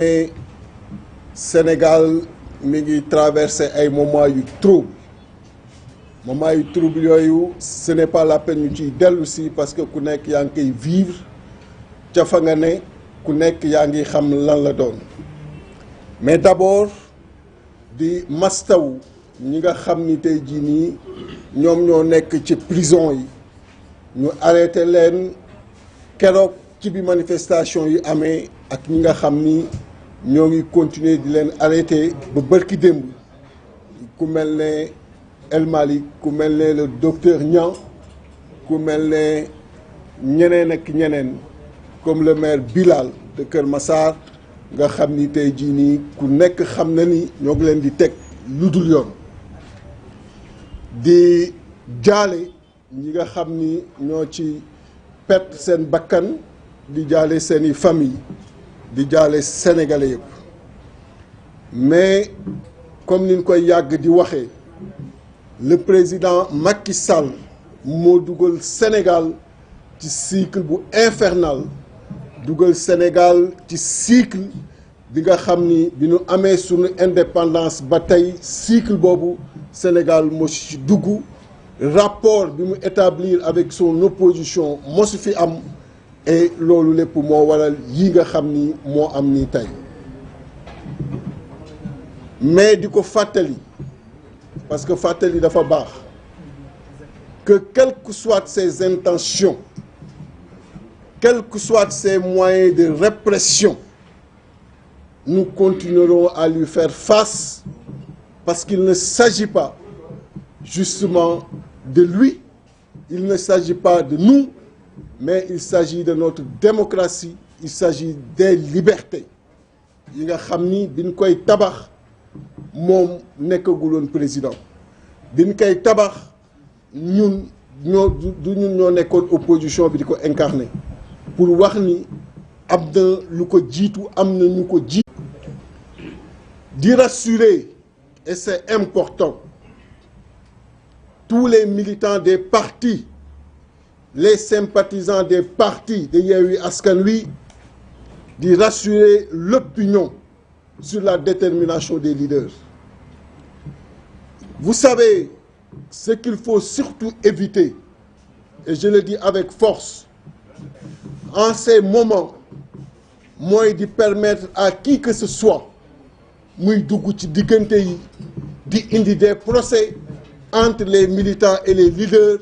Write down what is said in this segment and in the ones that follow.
ne Sénégal mi ngi traversé ay moments yu trouble yooyu ce n'est pas la peine ñu ciy dellu si parce que ku nekk yaa ngi koy vivre ca fa nga ne ku nekk yaa ngi xam lan la doon mais d'abord di mastaw ñi nga xam ni tey jii nii ñoom ñoo nekk ci prison yi ñu arrêté leen keroog ci bi manifestation yi amee ak ñi nga xam ni ñoo ngi continuer di leen arrêté ba bërki démb ku mel ne El Malick ku mel ne le docteur Niang ku mel ne ñeneen ak ñeneen comme le maire Bilal de Kër Massar nga xam ni tey jii nii ku nekk xam na ni ñoo ngi leen di teg lu dul yoon di jaale ñi nga xam ni ñoo ci perte seen bakkan di jaale seeni famille di jaale sénégalais yëpp mais comme ni ñu koy yàgg di waxee le président Macky Sall moo dugal Sénégal ci cycle bu infernal dugal Sénégal ci cycle bi nga xam ni bi ñu amee sunu indépendance ba tey cycle boobu Sénégal moo ci dugg rapport bi mu établir avec son opposition mosu fi am et loolu lépp moo waral yi nga xam ni moo am nii tey mais di ko fàttali parce que fàttali dafa baax que quelles que soient ses intentions quels que soient ses moyens de répression nous continuerons à lui faire face parce qu'il ne s'agit pas justement de lui, il ne s'agit pas de nous, mais il s'agit de notre démocratie, il s'agit des libertés yi nga xam ni biñ koy tabax moom nekkaguloon président biñ koy tabax ñun ñoo nekkoon opposition bi di ko incarner pour wax ni am na lu ko jiitu am na ñu ko jiitu di rassurer et c'est important tous les militants des partis les sympathisants des partis de Yewwi Askan Wi di rassurer l'opinion sur la détermination des leaders. Vous savez ce qu'il faut surtout éviter et je le dis avec force en ces moments mooy di permettre à qui que ce soit muy dugg ci diggante yi di indi des procès entre les militants et les leaders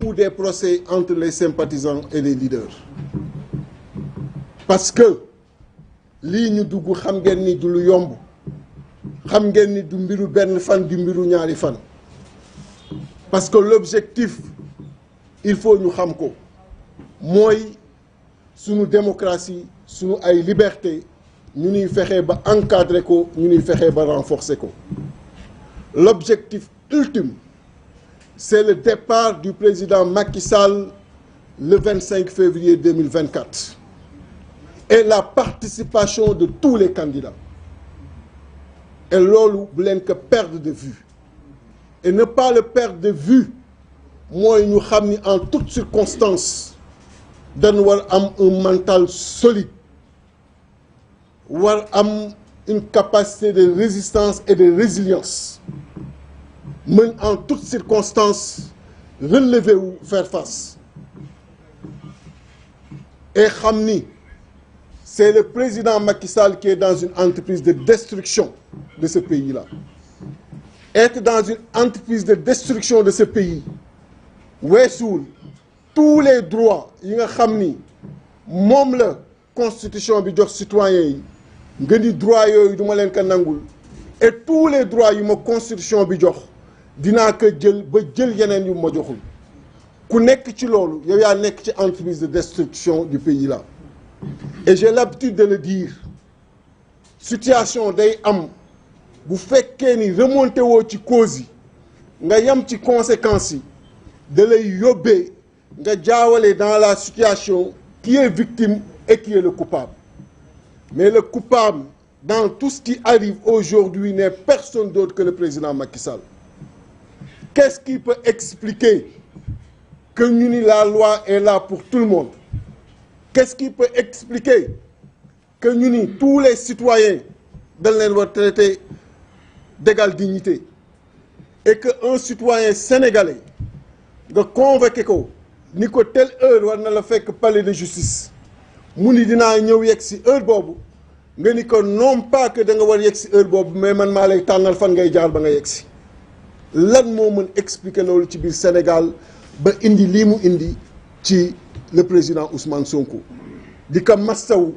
ou des procès entre les sympathisants et les leaders parce que lii ñu dugg xam ngeen ni du lu yomb xam ngeen ni du mbiru benn fan du mbiru ñaari fan parce que l'objectif il faut ñu xam ko mooy sunu démocratie sunu ay liberté ñu ñuy fexe ba encadrer ko ñu ñuy fexe ba renforcer ko l'objectif ultime c'est le départ du président Macky Sall le 25 février 2024 et la participation de tous les candidats et loolu bu leen ko perdre de vue et ne pas le perdre de vue mooy ñu xam ni en toutes circonstances dañu war am un mental solide war am une capacité de résistance et de résilience mën en toutes circonstances relever wu faire face et xam ni c'est le président Macky Sall qui est dans une entreprise de destruction de ce pays-là. Être dans une entreprise de destruction de ce pays weesuul tous les droits yi nga xam ni moom la constitution bi jox citoyens yi nga di droit yooyu du ma leen ko nangul et tous les droits yu ma constitution bi jox dinaa ko jël ba jël yeneen yu ma joxul ku nekk ci loolu yow yaa nekk ci entreprise de destruction du pays-là. Et j'ai l'habitude de le dire situation day am bu fekkee ni remonté woo ci cause yi nga yam ci conséquences yi da lay yóbbee nga jaawale dans la situation qui est victime et qui est le coupable mais le coupable dans tout ce qui arrive aujourd'hui n'est personne d'autre que le président Macky Sall. Qu'est-ce qui peut expliquer que ñu ni la loi est là pour tout le monde? Qu'est-ce qui peut expliquer que ñu ni tous les citoyens dañ leen war traiter d'égale dignité et que un citoyen sénégalais nga convoqué ko ni ko telle heure war na la fekk palais de justice mu ni dinaa ñëw yegg si heure boobu nga ni ko non pas que da nga war yegg si heure boobu mais man maa lay tànnal fan ngay jaar ba nga yegg si lan moo mën expliquer loolu ci biir Sénégal ba indi lii mu indi ci le président Ousmane Sonko di ko massaw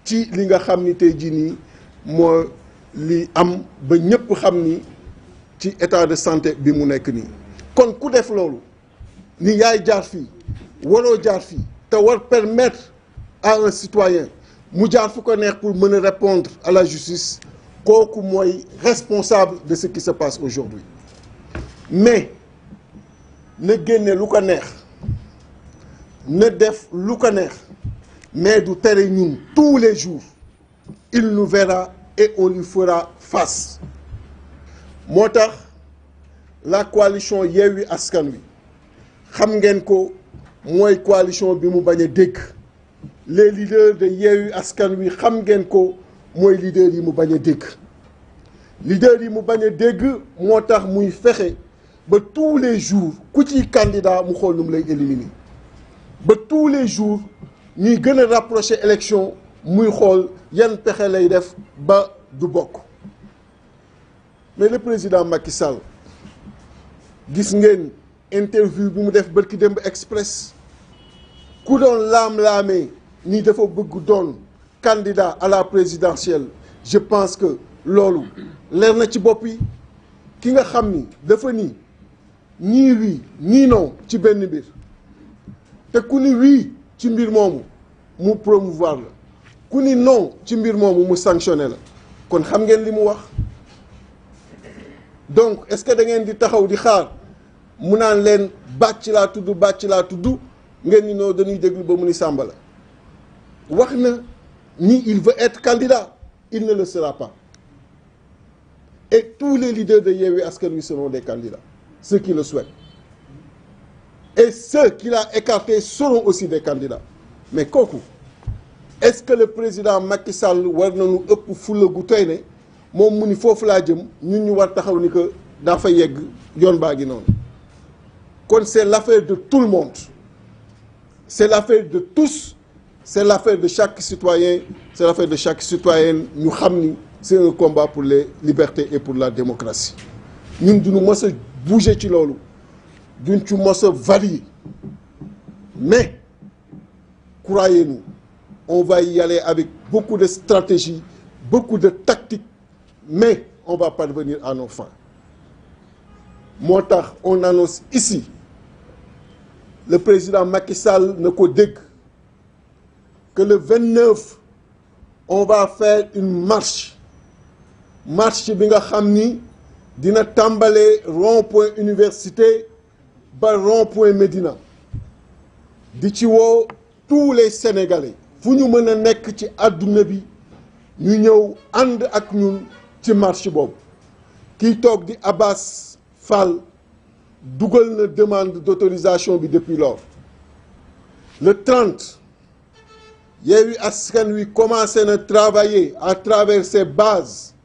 ci li nga xam ni tey jii nii moo li am ba ñëpp xam ni ci état de santé bi mu nekk nii kon ku def loolu ni yaay jaar fii waroo jaar fii te war permettre à un citoyen mu jaar fu ko neex pour mën a répondre à la justice kooku mooy responsable de ce qui se passe aujourd'hui mais na génne lu ko neex na def lu ko neex mais du tere ñun tous les jours il nous verra et on lui fera face moo tax la coalition Yewwi Askan Wi xam ngeen ko mooy coalition bi mu bañ a dégg les leaders de Yewwi Askan Wi xam ngeen ko mooy leaders yi mu bañ a dégg leaders yi mu bañ a dégg moo tax muy fexe ba tous les jours ku ci candidat mu xool nu mu lay éliminer ba tous les jours ñuy gën a rapprocher élection muy xool yan pexe lay def ba du bokk mais le président Macky Sall gis ngeen interview bi mu def bërki démb Express ku doon laam-laamee ni dafa bëgg doon candidat à la présidentielle je pense que loolu leer na ci bopp yi ki nga xam ni dafa ni ñii oui ñii non ci benn mbir te ku ni oui ci mbir moomu mu promouvoir la ku ni non ci mbir moomu mu sanctionné la kon xam ngeen li mu wax donc est-ce que da ngeen di taxaw di xaar mu naan leen bàcc laa tudd ngeen ni noo dañuy déglu ba mu ni Samba la wax na ni il veut être candidat il ne le sera pas et tous les leaders de Yewwi Askan Wi seront des candidats ceux qui le souhaitent et ceux qu'il a écartés seront aussi des candidats mais kooku est-ce que le président Macky Sall war nañu ëpp fulla gu toy ne moom mu ni foofu laa jëm ñun ñu war taxaw ni que daa fa yegg yoon baa gi noonu kon c'est l'affaire de tout le monde c'est l'affaire de tous c'est l'affaire de chaque citoyen c'est l'affaire de chaque citoyenne ñu xam ni c'est un combat pour les libertés et pour la démocratie ñun duñu mës a bouger ci loolu duñ ci mës a varier mais croyez-nous on va y aller avec beaucoup de stratégie beaucoup de tactique mais on va parvenir à nos fins moo tax on annonce ici le président Macky Sall na ko dégg que le 29 on va faire une marche bi nga xam ni dina tàmbalee rond-point université ba rond-point Médina di ci woo tous les Sénégalais fu ñu mën a nekk ci àdduna bi ñu ñëw ànd ak ñun ci marche boobu kiy toog di Abbas Fall dugal na demande d'autorisation bi depuis lors le 30 Yewwi Askan Wi commencé na travailler à travers ses bases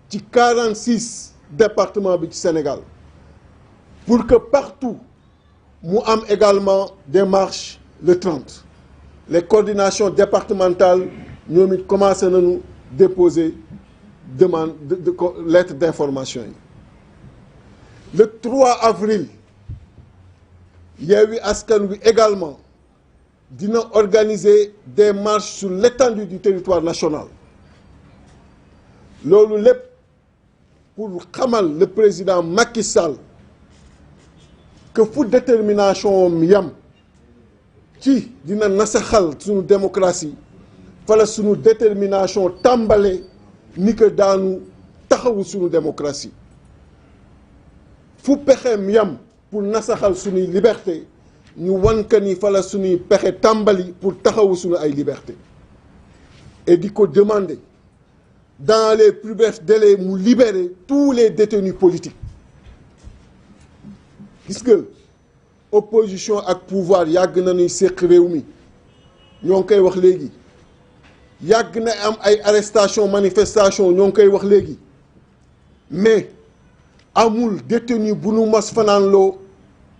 ci 46 départements bi ci Sénégal pour que partout mu am également des marches le 30 les coordinations départementales ñoom it commencé nañu déposer demande de lettre d'information yi le 3 avril Yewwi Askan Wi également dina organiser des marches sur l'étendue du territoire national loolu lépp pour xamal le président Macky Sall que fu détermination am yam ci dina nasaxal sunu démocratie fala sunu détermination tàmbale ni que daanu taxawu sunu démocratie fu pexeem yam pour nasaxal sunuy liberté ñu wan ka ni fala sunuy pexe tàmbali pour taxawu sunu ay liberté et di ko demander dans les plus brefs délais mu libérer tous les détenus politiques gis nga opposition ak pouvoir yàgg na ñuy séq réew mi ñoo ngi koy wax léegi yàgg na am ay arrestation manifestation ñoo ngi koy wax léegi mais amul détenu bu nu mas fanaanloo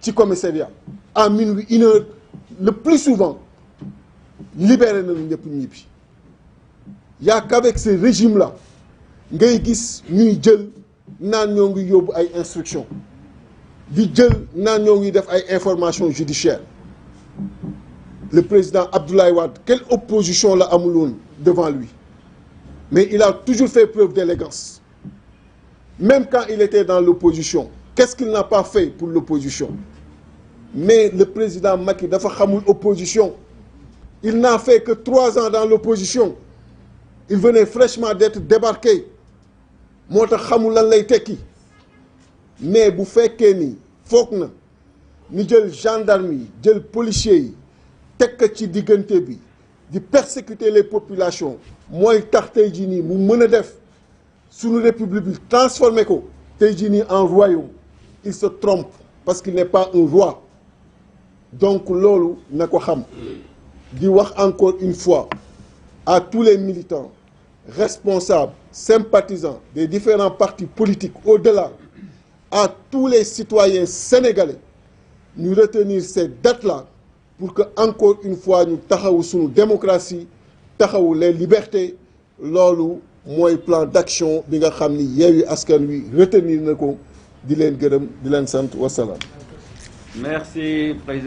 ci commissariat à minuit 1h le plus souvent libéré nañu ñëpp ñibbi. Y a qu'avec ce régime là ngay gis ñuy jël naan ñoo ngi yóbbu ay instructions di jël naan ñoo ngi def ay informations judiciaires le président Abdoulaye Wade quelle opposition la amuloon devant lui mais il a toujours fait preuve d'élégance même quand il était dans l'opposition qu'est-ce qu'il n'a pas fait pour l'opposition mais le président Macky dafa xamul opposition il n'a fait que 3 ans dans l'opposition il venait fraîchement d'être débarqué moo tax xamul lan lay tekki mais bu fekkee ni foog na ni jël gendarme yi jël policiers yi teg ko ci diggante bi di persécuter les populations mooy tax tey jii nii mu mën a def sunu république bi transformé ko tey jii nii en royaume il se trompe parce qu'il n'est pas un roi donc loolu na ko xam di wax encore une fois à tous les militants responsables sympathisants des différents partis politiques au-delà à tous les citoyens sénégalais ñu retenir ces dates-là pour que encore une fois ñu taxawu sunu démocratie taxawu les libertés loolu mooy plan d'action bi nga xam ni Yewwi Askan Wi retenir na ko di leen gërëm di leen sant wasalaam. Merci président.